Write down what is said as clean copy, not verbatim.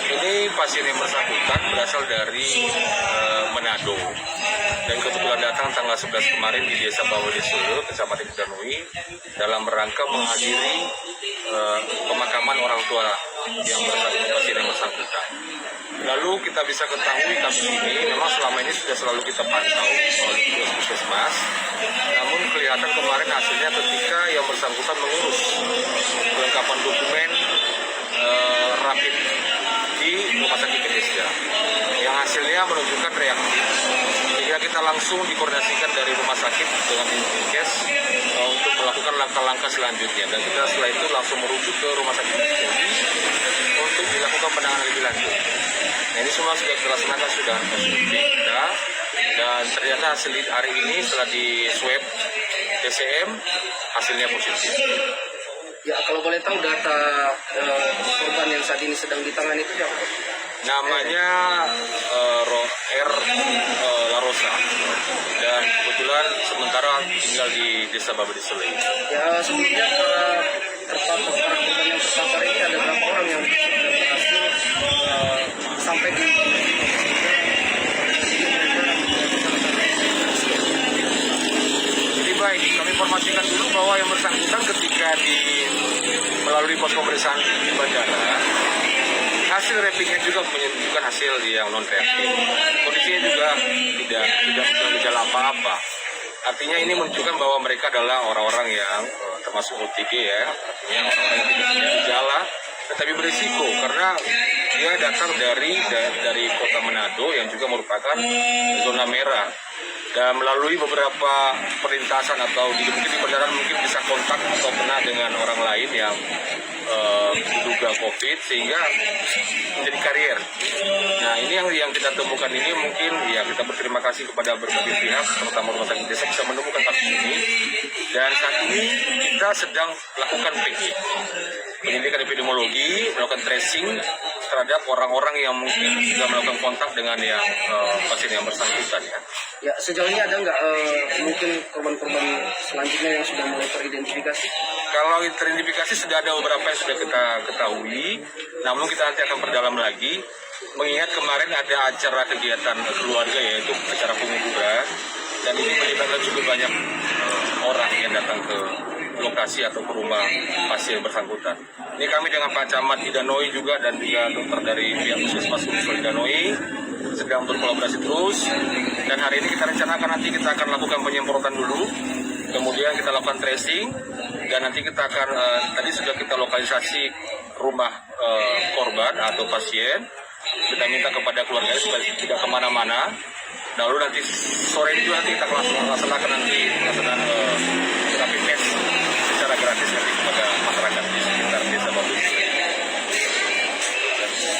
Ini pasien yang bersangkutan berasal dari Manado dan kebetulan datang tanggal 11 kemarin di Desa Bawali Solo, Kecamatan Danui, dalam rangka menghadiri pemakaman orang tua yang bersangkutan, pasien yang bersangkutan. Lalu kita bisa ketahui kasus ini memang selama ini sudah selalu kita pantau oleh puskesmas. Namun kelihatan kemarin hasilnya ketika yang bersangkutan mengurus kelengkapan dokumen rapid di Rumah Sakit Bethesda, yang hasilnya menunjukkan reaktif. Sehingga kita langsung dikoordinasikan dari rumah sakit dengan Dinkes untuk melakukan langkah-langkah selanjutnya. Dan kita setelah itu langsung merujuk ke Rumah Sakit Bethesda untuk dilakukan penanganan lebih lanjut. Nah, ini semua sudah dilaksanakan, sudah kita, dan ternyata hasil hari ini setelah di swab TCM hasilnya positif. Ya, kalau boleh tahu data korban yang saat ini sedang ditangani itu siapa? Namanya R. Larosa, dan kebetulan sementara tinggal di Desa Bawali Solo. Ya, sebelumnya para korban yang terpapar ini ada berapa orang yang berhasil sampai di baik, kami informasikan dulu bahwa yang bersangkutan ketika melalui pos pemeriksaan di bandara, hasil rapidnya juga menunjukkan hasil yang non reaktif. Kondisinya juga tidak bergejala apa-apa. Artinya ini menunjukkan bahwa mereka adalah orang-orang yang termasuk OTG ya, artinya orang-orang yang tidak punya gejala, tetapi berisiko karena dia datang dari kota Manado yang juga merupakan zona merah. Dan melalui beberapa perlintasan atau di bandara mungkin bisa kontak atau kena dengan orang lain yang diduga COVID sehingga menjadi karier. Nah, ini yang kita temukan ini mungkin ya kita berterima kasih kepada berbagai pihak terutama rumah sakit desa bisa menemukan kasus ini, dan saat ini kita sedang lakukan penyelidikan epidemiologi, melakukan tracing terhadap orang-orang yang mungkin sudah melakukan kontak dengan yang pasien yang bersangkutan ya. Ya, sejauh ini ada nggak mungkin korban-korban selanjutnya yang sudah mulai teridentifikasi? Kalau teridentifikasi sudah ada beberapa yang sudah kita ketahui, namun kita nanti akan perdalam lagi. Mengingat kemarin ada acara kegiatan keluarga yaitu acara penguburan, dan ini melibatkan cukup banyak orang yang datang ke lokasi atau ke rumah pasien bersangkutan. Ini kami dengan Pak Camat Danui juga dan juga dokter dari pihak puskesmas Danui sedang berkolaborasi terus, dan hari ini kita rencanakan nanti kita akan lakukan penyemprotan dulu, kemudian kita lakukan tracing, dan nanti kita akan tadi sudah kita lokalisasi rumah korban atau pasien. Kita minta kepada keluarganya supaya tidak kemana-mana. Lalu nanti sore itu nanti kita laksanakan nanti